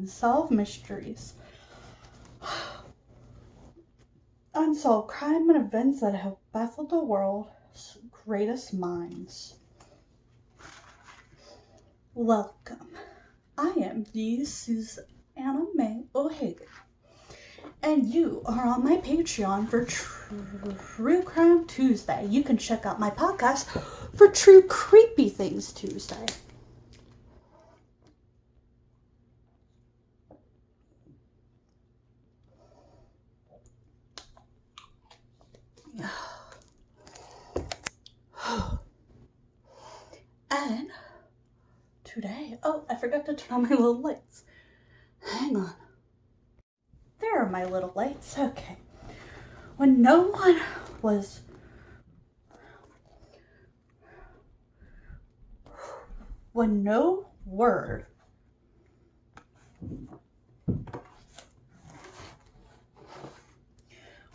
Unsolved Mysteries. Unsolved crime and events that have baffled the world's greatest minds. Welcome. I am the Susanna May O'Hagan, and you are on my Patreon for True Crime Tuesday. You can check out my podcast for True Creepy Things Tuesday. And today, I forgot to turn on my little lights. Hang on. There are my little lights. Okay. When no word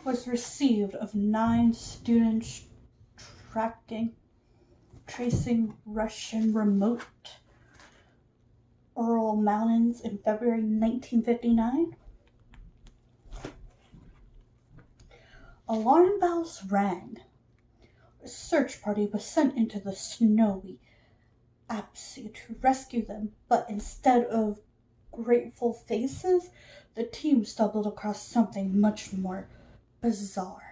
was received of 9 students tracing Russian remote Ural Mountains in February 1959, alarm bells rang. A search party was sent into the snowy Alpsy to rescue them, but instead of grateful faces, the team stumbled across something much more bizarre.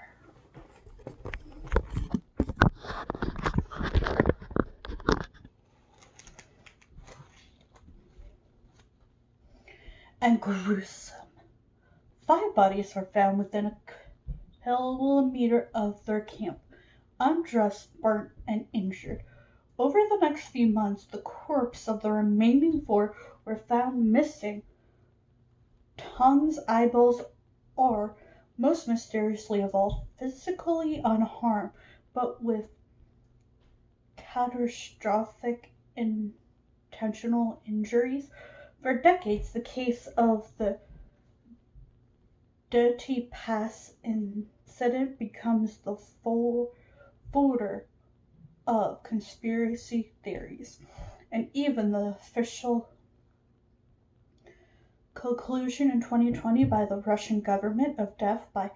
And gruesome. 5 bodies were found within a kilometer of their camp, undressed, burnt, and injured. Over the next few months, the corpses of the remaining 4 were found missing. Tongues, eyeballs, or, most mysteriously of all, physically unharmed, but with catastrophic intentional injuries. For decades, the case of the Dyatlov Pass incident becomes the fodder of conspiracy theories, and even the official conclusion in 2020 by the Russian government of death by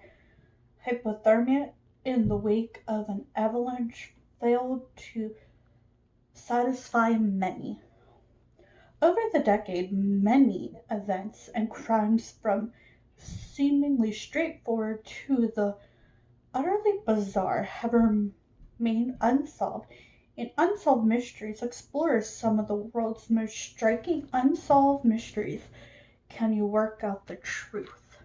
hypothermia in the wake of an avalanche failed to satisfy many. Over the decade, many events and crimes, from seemingly straightforward to the utterly bizarre, have remained unsolved. In Unsolved Mysteries explores some of the world's most striking unsolved mysteries. Can you work out the truth?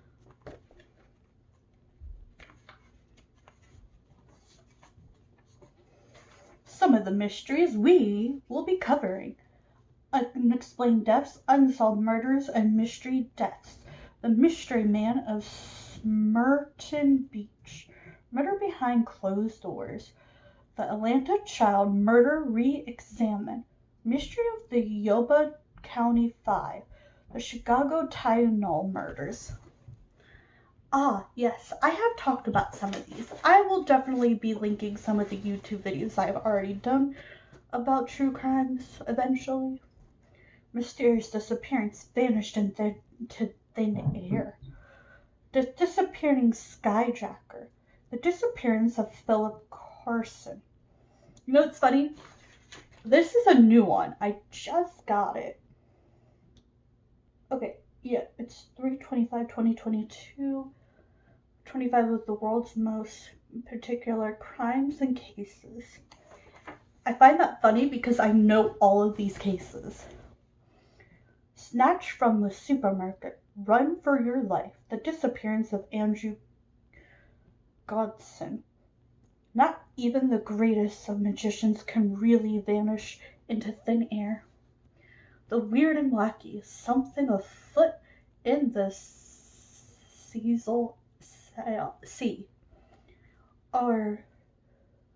Some of the mysteries we will be covering: unexplained deaths, unsolved murders, and mystery deaths. The Mystery Man of Smyrna Beach, murder behind closed doors. The Atlanta child murder re-examined. Mystery of the Yuba County 5. The Chicago Tylenol murders. Yes, I have talked about some of these. I will definitely be linking some of the YouTube videos I've already done about true crimes eventually. Mysterious disappearance, vanished into thin air. The disappearing skyjacker. The disappearance of Philip Carson. You know what's funny? This is a new one. I just got it. Okay, yeah, it's 3/25/2022. 25 of the world's most particular crimes and cases. I find that funny because I know all of these cases. Snatched from the supermarket, run for your life. The disappearance of Andrew Godson. Not even the greatest of magicians can really vanish into thin air. The weird and wacky, something afoot in the sea. Are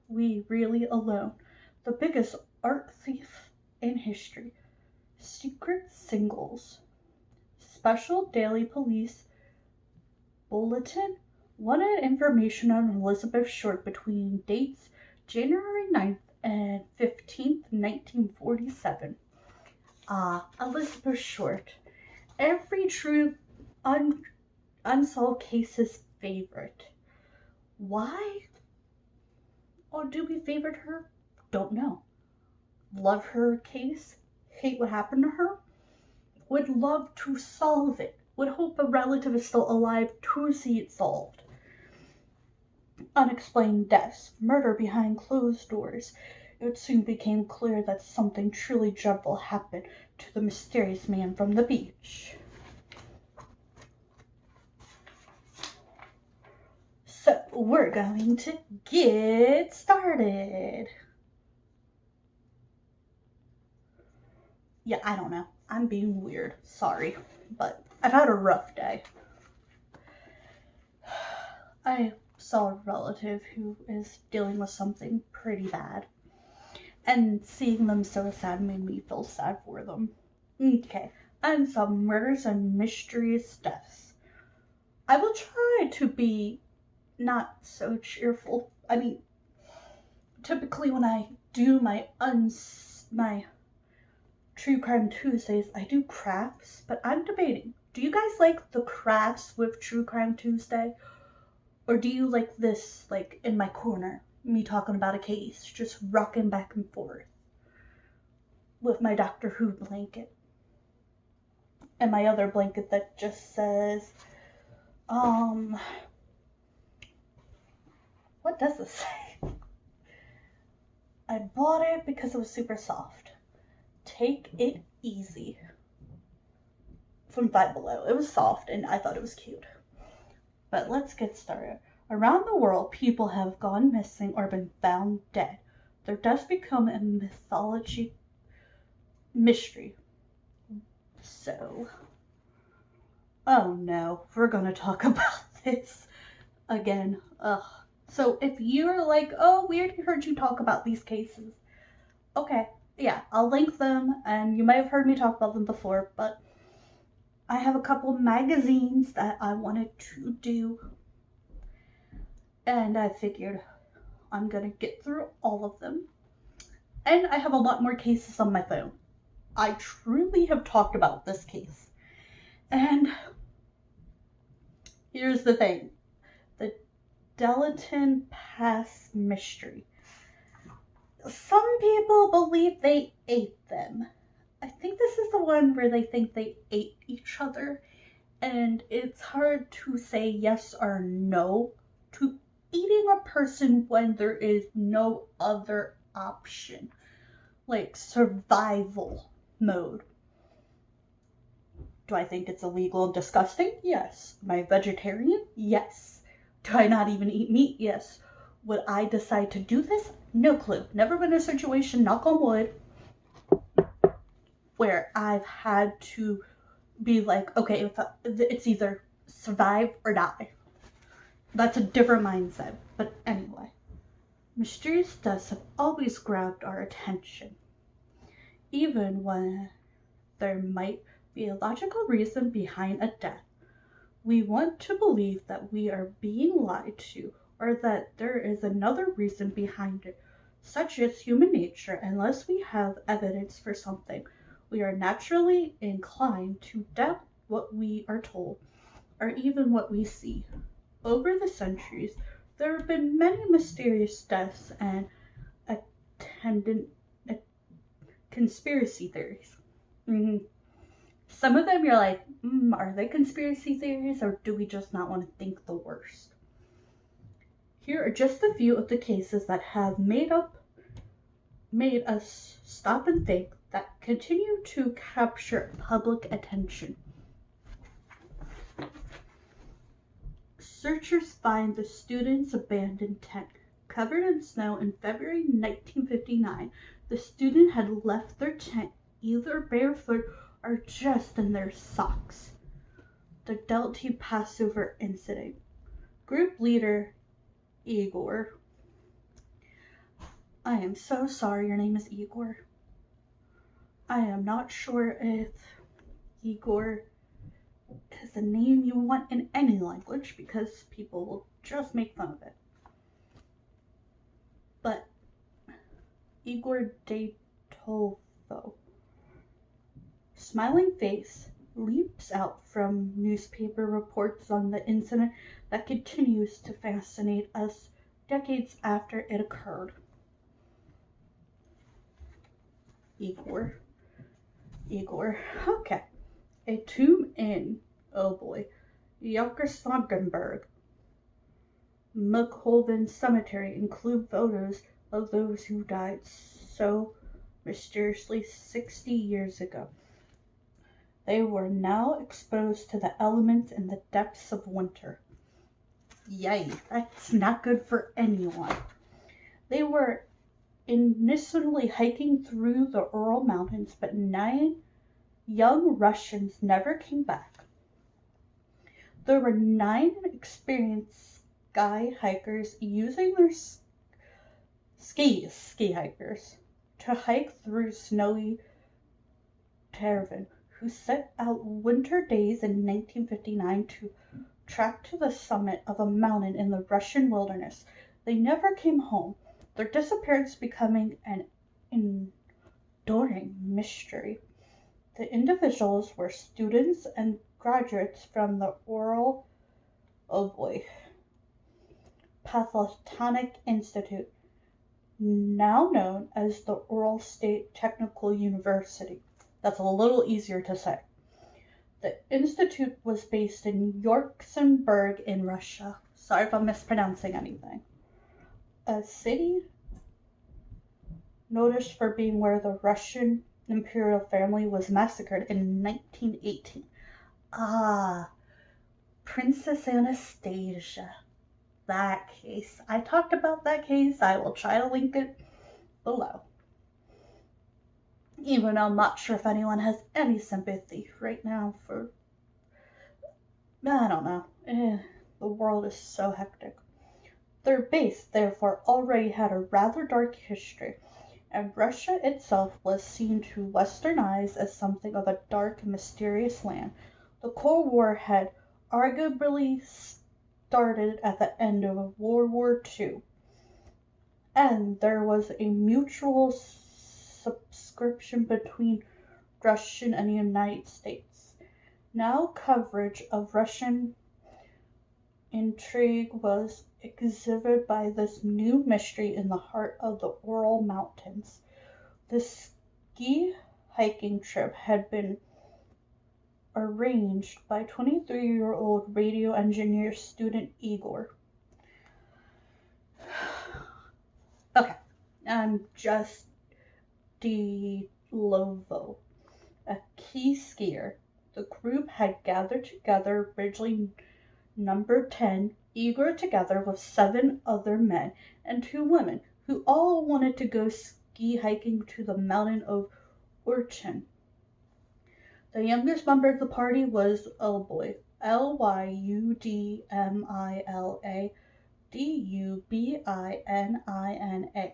we really alone? The biggest art thief in history. Secret singles. Special daily police bulletin wanted information on Elizabeth Short between dates January 9th and 15th, 1947. Elizabeth Short. every true unsolved case's favorite. Why? Or do we favorite her? Don't know. Love her case? Hate what happened to her? Would love to solve it. Would hope a relative is still alive to see it solved. Unexplained deaths, murder behind closed doors. It soon became clear that something truly dreadful happened to the mysterious man from the beach. So, we're going to get started. Yeah, I don't know. I'm being weird. Sorry. But I've had a rough day. I saw a relative who is dealing with something pretty bad. And seeing them so sad made me feel sad for them. Okay, and some murders and mysterious deaths. I will try to be not so cheerful. I mean, typically when I do my True Crime Tuesdays, I do crafts, but I'm debating. Do you guys like the crafts with True Crime Tuesday? Or do you like this, like, in my corner, me talking about a case, just rocking back and forth with my Doctor Who blanket? And my other blanket that just says, what does this say? I bought it because it was super soft. Take it easy. From Five Below. It was soft and I thought it was cute. But let's get started. Around the world, people have gone missing or been found dead. Their deaths become a mystery. So, oh no, we're gonna talk about this again. Ugh. So if you're like, oh, we already heard you talk about these cases. Okay, yeah, I'll link them, and you might have heard me talk about them before, but I have a couple magazines that I wanted to do, and I figured I'm gonna get through all of them. And I have a lot more cases on my phone. I truly have talked about this case. And here's the thing. The Dyatlov Pass mystery. Some people believe they ate them. I think this is the one where they think they ate each other, and it's hard to say yes or no to eating a person when there is no other option, like survival mode. Do I think it's illegal and disgusting? Yes. Am I vegetarian? Yes. Do I not even eat meat? Yes. Would I decide to do this? No clue. Never been in a situation, knock on wood, where I've had to be like, okay, it's either survive or die. That's a different mindset. But anyway, mysterious deaths have always grabbed our attention, even when there might be a logical reason behind a death. We want to believe that we are being lied to, or that there is another reason behind it, such as human nature. Unless we have evidence for something, we are naturally inclined to doubt what we are told, or even what we see. Over the centuries, there have been many mysterious deaths and attendant conspiracy theories. Some of them you're like, are they conspiracy theories, or do we just not want to think the worst? Here are just a few of the cases that have made us stop and think, that continue to capture public attention. Searchers find the student's abandoned tent covered in snow in February 1959. The student had left their tent either barefoot or just in their socks. The Dyatlov Passover incident. Group leader Igor. I am so sorry your name is Igor. I am not sure if Igor is a name you want in any language, because people will just make fun of it. But Igor Dyatlov, smiling face, leaps out from newspaper reports on the incident that continues to fascinate us decades after it occurred. Igor. Igor. Okay. A tomb in, oh boy, Yekaterinburg, Mukhoven Cemetery include photos of those who died so mysteriously 60 years ago. They were now exposed to the elements in the depths of winter. Yay, that's not good for anyone. They were initially hiking through the Ural Mountains, but 9 young Russians never came back. There were 9 experienced ski hikers using their ski hikers, to hike through snowy terrain, who set out winter days in 1959 to trek to the summit of a mountain in the Russian wilderness. They never came home, their disappearance becoming an enduring mystery. The individuals were students and graduates from the Ural Polytechnical Institute, now known as the Ural State Technical University. That's a little easier to say. The institute was based in Yekaterinburg in Russia. Sorry if I'm mispronouncing anything. A city noticed for being where the Russian imperial family was massacred in 1918. Ah, Princess Anastasia. That case. I talked about that case. I will try to link it below. Even though I'm not sure if anyone has any sympathy right now for, I don't know. The world is so hectic. Their base, therefore, already had a rather dark history, and Russia itself was seen to Western eyes as something of a dark, mysterious land. The Cold War had arguably started at the end of World War II, and there was a mutual subscription between Russia and the United States. Now coverage of Russian intrigue was exhibited by this new mystery in the heart of the Ural Mountains. The ski hiking trip had been arranged by 23-year-old radio engineer student Igor. Okay, I'm just Dyatlov, a key skier. The group had gathered together originally number 10, Igor together with 7 other men and 2 women who all wanted to go ski hiking to the mountain of Urchin. The youngest member of the party was Lyudmila Dubina.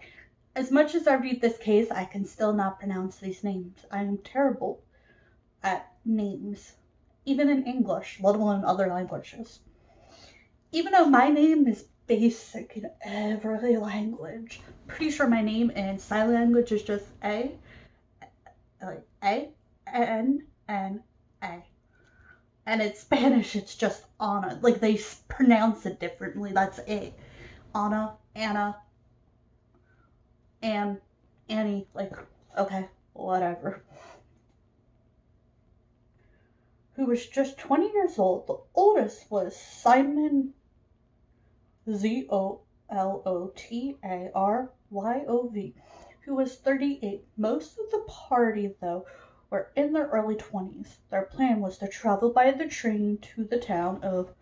As much as I read this case, I can still not pronounce these names. I am terrible at names, even in English, let alone other languages. Even though my name is basic in every language, pretty sure my name in sign language is just A, N, N, A. And in Spanish, it's just Ana. Like, they pronounce it differently. That's it. Ana, Anna, Annie. Like, okay, whatever. Who was just 20 years old. The oldest was Simon Zolotaryov, who was 38. Most of the party, though, were in their early 20s. Their plan was to travel by the train to the town of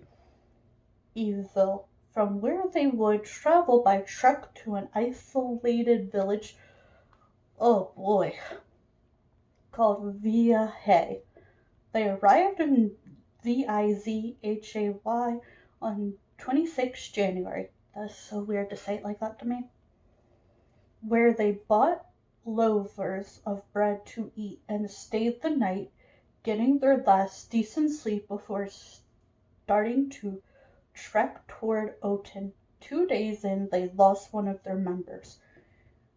Evil, from where they would travel by truck to an isolated village, oh boy, called Viahay. They arrived in Vizhay on 26 January. That's so weird to say it like that to me. Where they bought loaves of bread to eat and stayed the night, getting their last decent sleep before starting to trek toward Oten. 2 days in, they lost one of their members,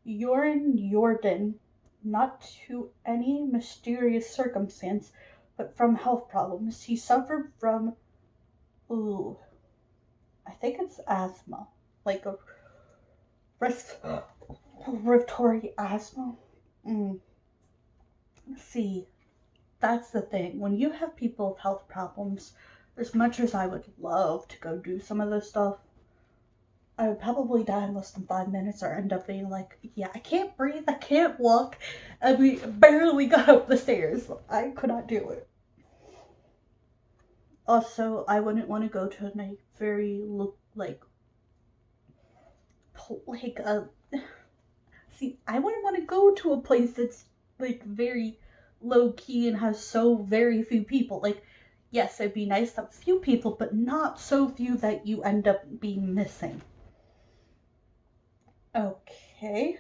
Jordan. Not to any mysterious circumstance, but from health problems. He suffered from, I think it's asthma, like a respiratory asthma. See, that's the thing. When you have people with health problems, as much as I would love to go do some of this stuff, I would probably die in less than 5 minutes or end up being like, yeah, I can't breathe, I can't walk, and we barely got up the stairs. I could not do it. Also, I wouldn't want to go to a very, I wouldn't want to go to a place that's, very low-key and has so very few people. Yes, it'd be nice to have few people, but not so few that you end up being missing. Okay.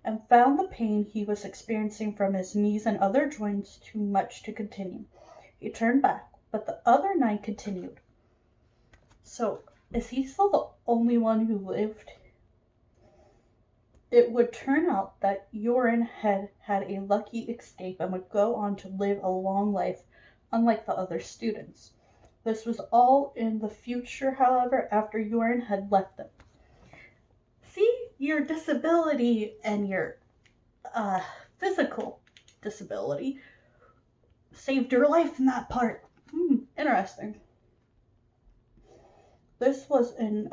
And found the pain he was experiencing from his knees and other joints too much to continue. He turned back, but the other 9 continued. So, is he still the only one who lived? It would turn out that Ural had a lucky escape and would go on to live a long life, unlike the other students. This was all in the future, however, after Ural had left them. See, your disability and your physical disability saved your life in that part. Interesting. This was in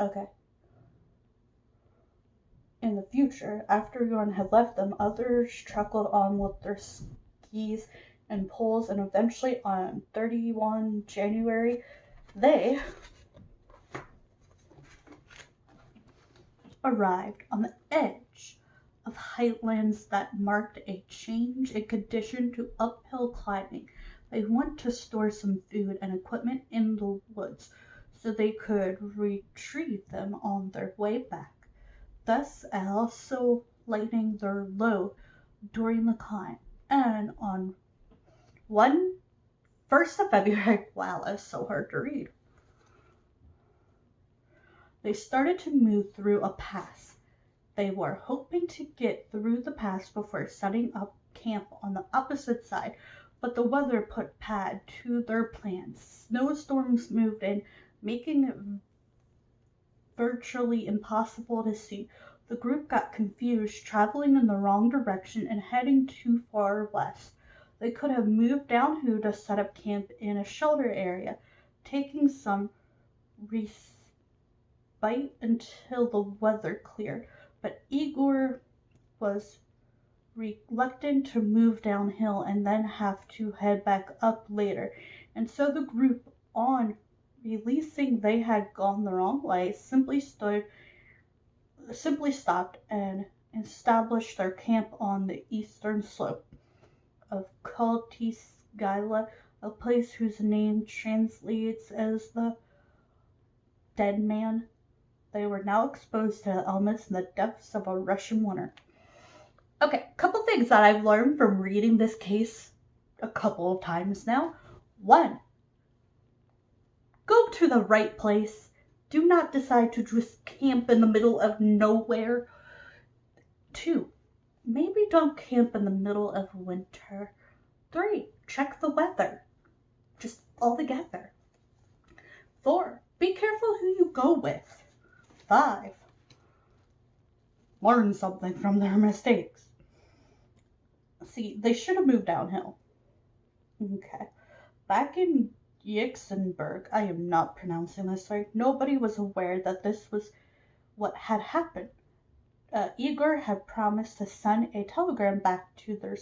the future, after Ural had left them, others trickled on with their skis and poles, and eventually on 31 January, they arrived on the edge of highlands that marked a change in condition to uphill climbing. They went to store some food and equipment in the woods so they could retrieve them on their way back, thus also lightening their load during the climb. And on 1st of February, wow, that's so hard to read, they started to move through a pass. They were hoping to get through the pass before setting up camp on the opposite side, but the weather put paid to their plans. Snowstorms moved in, making it virtually impossible to see. The group got confused, traveling in the wrong direction and heading too far west. They could have moved down to set up camp in a shelter area, taking some respite until the weather cleared. But Igor was reluctant to move downhill and then have to head back up later, and so the group, on realizing they had gone the wrong way, simply stopped and established their camp on the eastern slope of Kholat Syakhl, a place whose name translates as the dead man. They were now exposed to the elements in the depths of a Russian winter. Okay, a couple things that I've learned from reading this case a couple of times now. 1, go to the right place. Do not decide to just camp in the middle of nowhere. 2, maybe don't camp in the middle of winter. 3, check the weather. Just all together. 4, be careful who you go with. 5, learn something from their mistakes. See, they should have moved downhill. Okay. Back in Yeksenberg, I am not pronouncing this right, nobody was aware that this was what had happened. Igor had promised to send a telegram back to their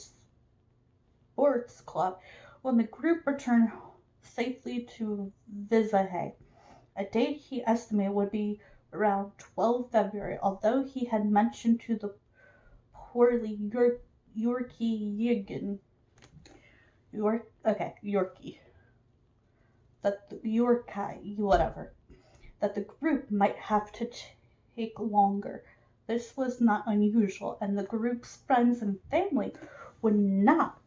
sports club when the group returned safely to Vizahay, a date he estimated would be around 12 February, although he had mentioned to the poorly Yorkie, that the group might have to take longer. This was not unusual, and the group's friends and family would not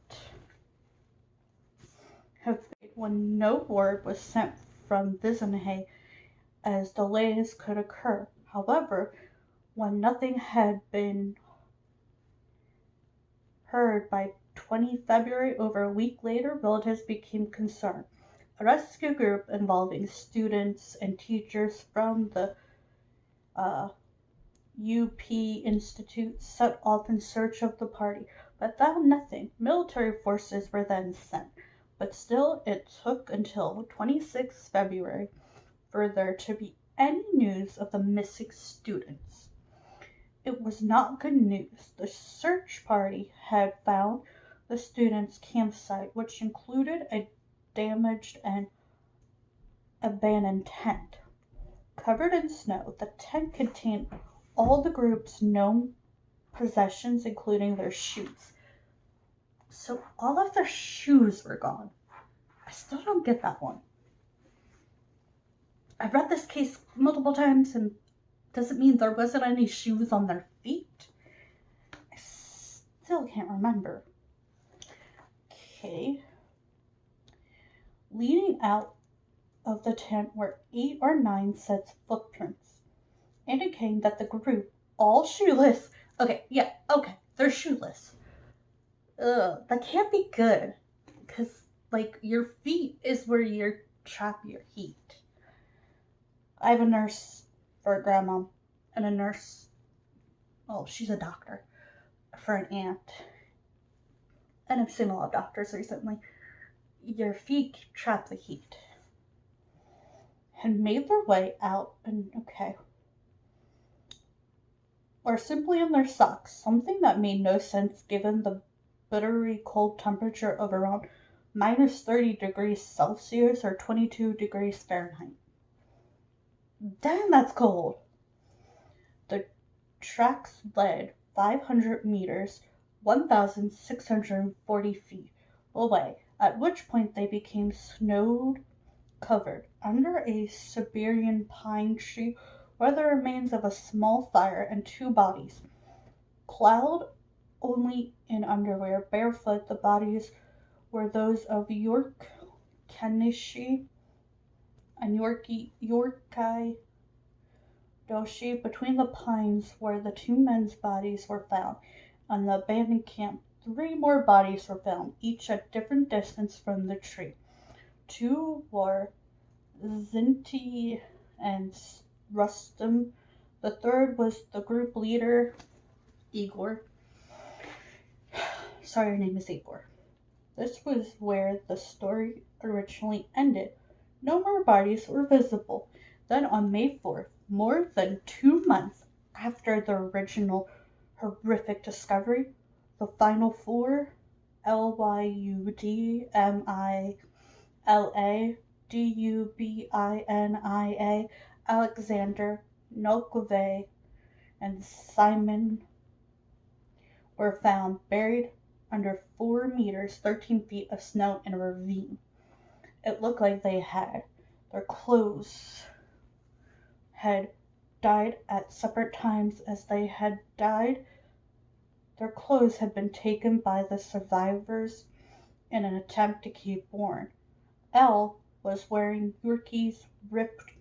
have paid when no word was sent from Vizahay, as delays could occur. However, when nothing had been heard by 20 February, over a week later, relatives became concerned. A rescue group involving students and teachers from the UP Institute set off in search of the party, but found nothing. Military forces were then sent, but still it took until 26 February for there to be any news of the missing students. It was not good news. The search party had found the students' campsite, which included a damaged and abandoned tent. Covered in snow, the tent contained all the group's known possessions, including their shoes. So all of their shoes were gone. I still don't get that one. I've read this case multiple times, and doesn't mean there wasn't any shoes on their feet. I still can't remember. Okay. Leading out of the tent were 8 or 9 sets of footprints, indicating that the group, all shoeless, they're shoeless. That can't be good, because, your feet is where you trap your heat. I have a nurse for a grandma, and a nurse, she's a doctor, for an aunt. And I've seen a lot of doctors recently. Your feet trap the heat. Had made their way out, or simply in their socks, something that made no sense given the bitterly cold temperature of around minus 30 degrees Celsius or 22 degrees Fahrenheit. Damn, that's cold. The tracks led 500 meters, 1,640 feet away, at which point they became snow covered. Under a Siberian pine tree were the remains of a small fire and 2 bodies. Clad only in underwear, barefoot, the bodies were those of York Kenishi and Yorkai Doshi. Between the pines where the 2 men's bodies were found. On the abandoned camp, 3 more bodies were found, each at different distance from the tree. 2 were Zinti and Rustam. The 3rd was the group leader, Igor. Sorry, your name is Igor. This was where the story originally ended. No more bodies were visible. Then on May 4th, more than 2 months after the original horrific discovery, the final 4, Lyudmila Dubina, Alexander, Nokove, and Simon, were found buried under 4 meters, 13 feet of snow in a ravine. It looked like their clothes had died at separate times as they had died. Their clothes had been taken by the survivors in an attempt to keep warm. Elle was wearing Yorkie's ripped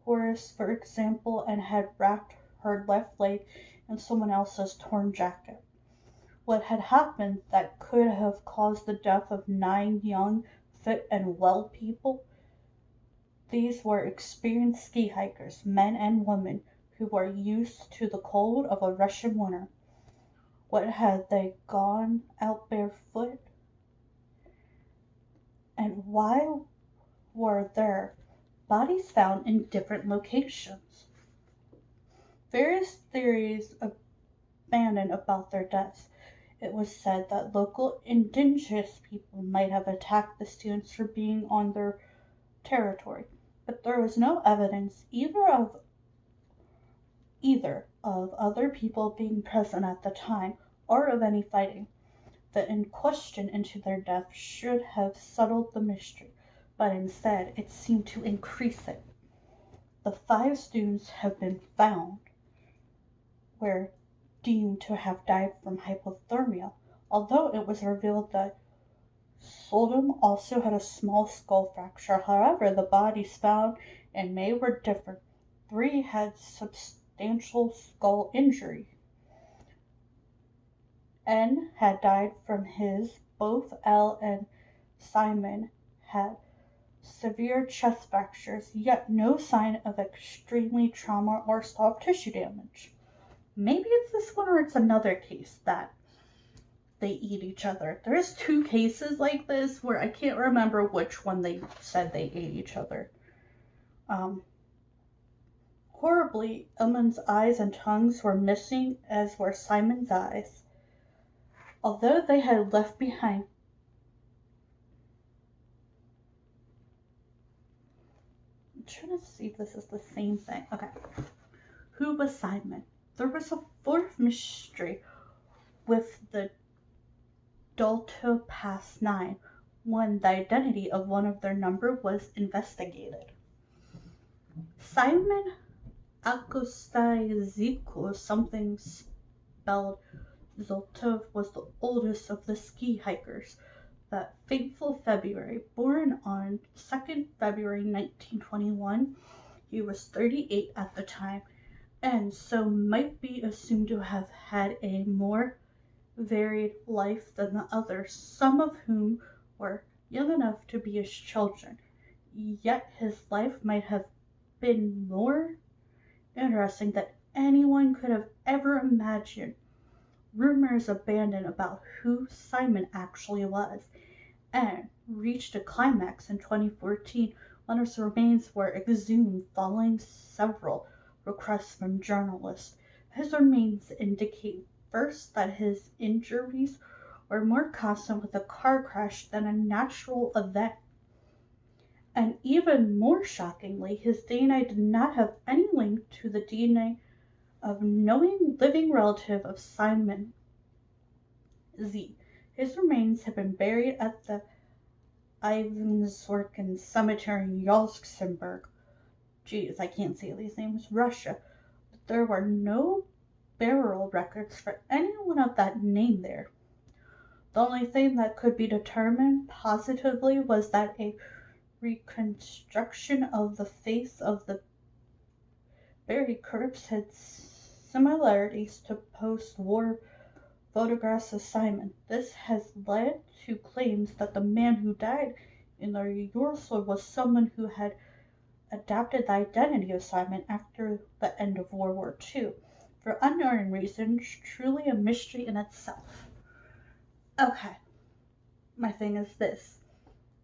Taurus, for example, and had wrapped her left leg in someone else's torn jacket. What had happened that could have caused the death of 9 young, fit, and well people? These were experienced ski hikers, men and women, who were used to the cold of a Russian winter. What had they gone out barefoot? And why were their bodies found in different locations? Various theories abandoned about their deaths. It was said that local indigenous people might have attacked the students for being on their territory, but there was no evidence either of other people being present at the time or of any fighting. The inquisition into their death should have settled the mystery, but instead it seemed to increase it. The 5 students have been found were deemed to have died from hypothermia, although it was revealed that Soldum also had a small skull fracture. However, the bodies found in May were different. 3 had substantial skull injury. N had died from his. Both L and Simon had severe chest fractures, yet no sign of extremely trauma or soft tissue damage. Maybe it's this one or it's another case that they eat each other. There's two cases like this where I can't remember which one they said they ate each other. Horribly, Elman's eyes and tongues were missing, as were Simon's eyes. Although they had left behind I'm trying to see if this is the same thing. Okay. Who was Simon? There was a fourth mystery with the Dyatlov Pass 9 when the identity of one of their number was investigated. Simon Akostai something spelled Zoltov, was the oldest of the ski hikers. That fateful February, born on 2nd February 1921, he was 38 at the time, and so might be assumed to have had a more varied life than the others, some of whom were young enough to be his children. Yet his life might have been more interesting than anyone could have ever imagined. Rumors abundant about who Simon actually was, and reached a climax in 2014 when his remains were exhumed following several requests from journalists. His remains indicate first that his injuries were more constant with a car crash than a natural event. And even more shockingly, his DNA did not have any link to the DNA of knowing living relative of Simon Z. His remains have been buried at the Ivansorkin Cemetery in Yeltsinburg. Geez, I can't say these names. Russia. But there were no burial records for anyone of that name there. The only thing that could be determined positively was that a reconstruction of the face of the buried corpse had similarities to post-war photographs of Simon. This has led to claims that the man who died in the Ural was someone who had adapted the identity of Simon after the end of World War II. For unknown reasons, truly a mystery in itself. Okay, my thing is this.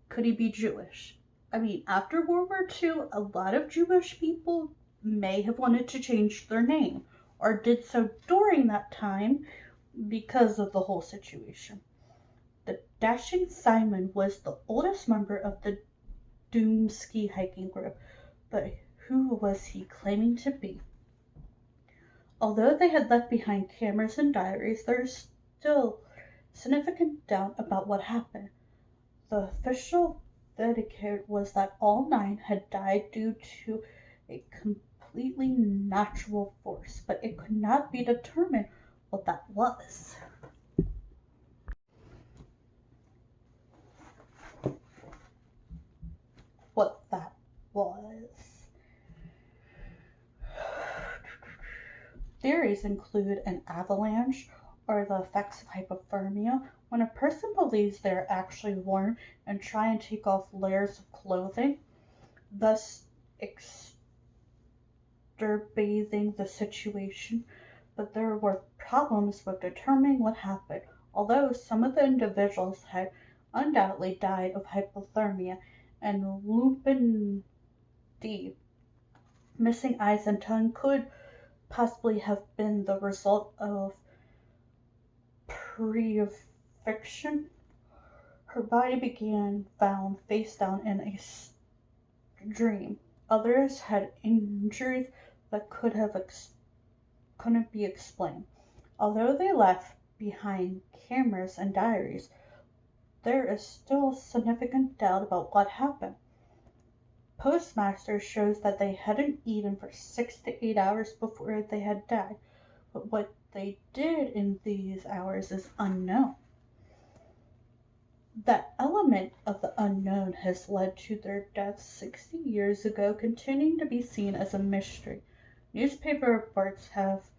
Could he be Jewish? I mean, after World War II, a lot of Jewish people may have wanted to change their name, or did so during that time because of the whole situation. The Dashing Simon was the oldest member of the doomed ski hiking group, but who was he claiming to be? Although they had left behind cameras and diaries, there is still significant doubt about what happened. The official verdict was that all 9 had died due to a completely natural force, but it could not be determined what that was. What that was. Theories include an avalanche or the effects of hypothermia, when a person believes they are actually warm and try and take off layers of clothing, thus extirpating the situation. But there were problems with determining what happened. Although some of the individuals had undoubtedly died of hypothermia and lupin D, missing eyes and tongue could possibly have been the result of pre-fiction. Her body began found face down in a stream. Others had injuries that couldn't be explained. Although they left behind cameras and diaries, there is still significant doubt about what happened. Postmaster shows that they hadn't eaten for 6 to 8 hours before they had died, but what they did in these hours is unknown. That element of the unknown has led to their deaths 60 years ago continuing to be seen as a mystery. Newspaper reports have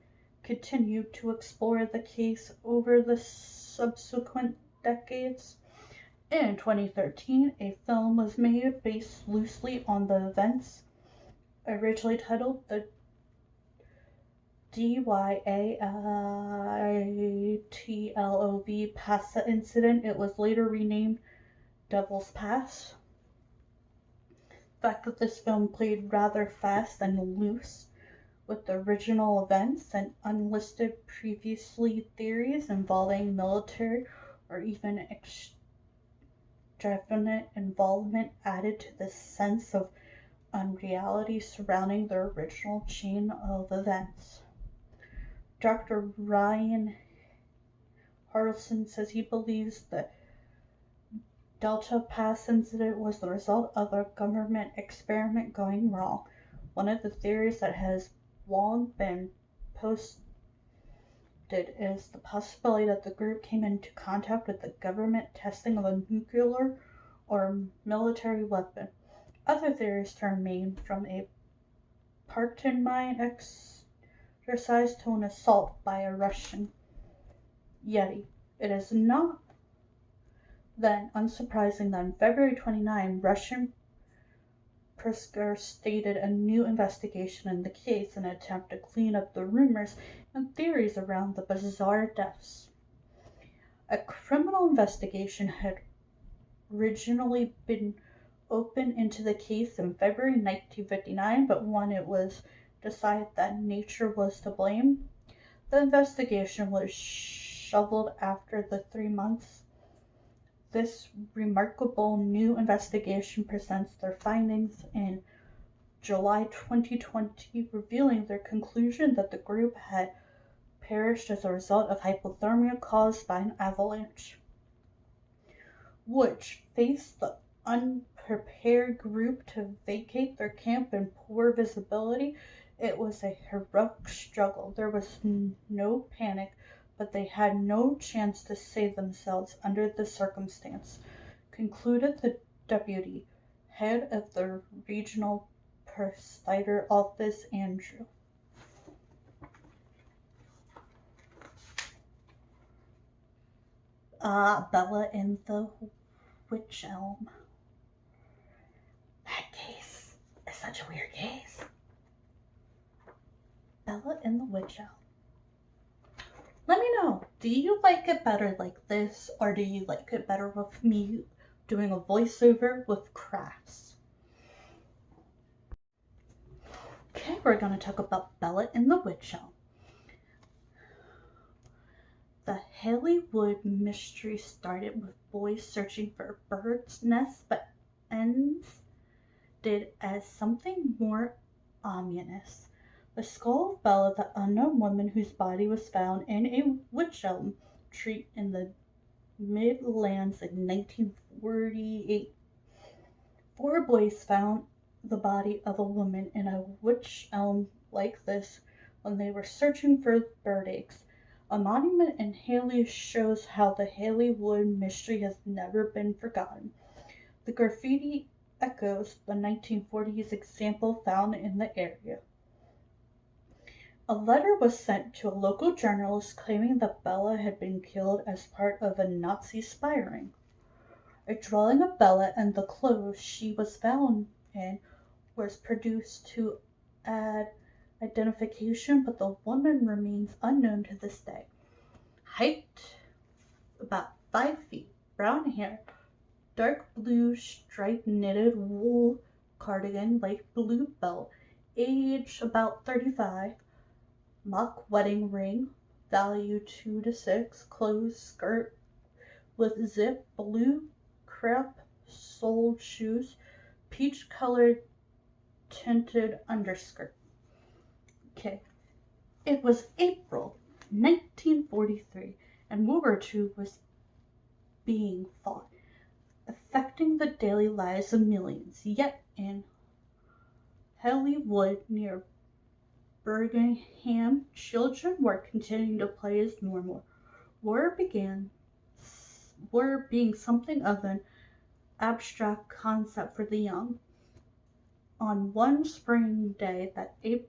continued to explore the case over the subsequent decades. In 2013, a film was made based loosely on the events, originally titled The Dyatlov Pass Incident. It was later renamed Dyatlov Pass. The fact that this film played rather fast and loose with the original events and unlisted previously theories involving military or even extravagant involvement added to the sense of unreality surrounding the original chain of events. Dr. Ryan Harrelson says he believes the Dyatlov Pass incident was the result of a government experiment going wrong. One of the theories that has long been posted is the possibility that the group came into contact with the government testing of a nuclear or military weapon. Other theories turn main from a Parton mine exercise to an assault by a Russian Yeti. It is not then unsurprising that on February 29, Russian Pritzker stated a new investigation in the case in an attempt to clean up the rumors and theories around the bizarre deaths. A criminal investigation had originally been opened into the case in February 1959, but when it was decided that nature was to blame, the investigation was shelved after the 3 months. This remarkable new investigation presents their findings in July 2020, revealing their conclusion that the group had perished as a result of hypothermia caused by an avalanche, which faced the unprepared group to vacate their camp in poor visibility. It was a heroic struggle. There was no panic, but they had no chance to save themselves under the circumstance, concluded the deputy head of the regional presider office, Andrew. Bella in the Witch Elm. That case is such a weird case. Bella in the Witch Elm. Let me know, do you like it better like this, or do you like it better with me doing a voiceover with crafts? Okay, we're going to talk about Bella in the Witch Elm. The Hollywood mystery started with boys searching for a bird's nest, but ended as something more ominous. The skull of Bella, the unknown woman whose body was found in a witch elm tree in the Midlands in 1948. 4 boys found the body of a woman in a witch elm like this when they were searching for bird eggs. A monument in Haley shows how the Hollywood mystery has never been forgotten. The graffiti echoes the 1940s example found in the area. A letter was sent to a local journalist claiming that Bella had been killed as part of a Nazi spy ring. A drawing of Bella and the clothes she was found in was produced to add identification, but the woman remains unknown to this day. Height about 5 feet, brown hair, dark blue striped knitted wool cardigan, light blue belt, age about 35, mock wedding ring, value 2 to 6, closed skirt with zip, blue crepe soled shoes, peach colored tinted underskirt. Okay, it was April 1943 and World War II was being fought, affecting the daily lives of millions. Yet in Hollywood near Birmingham, children were continuing to play as normal. War being something of an abstract concept for the young. On one spring day that April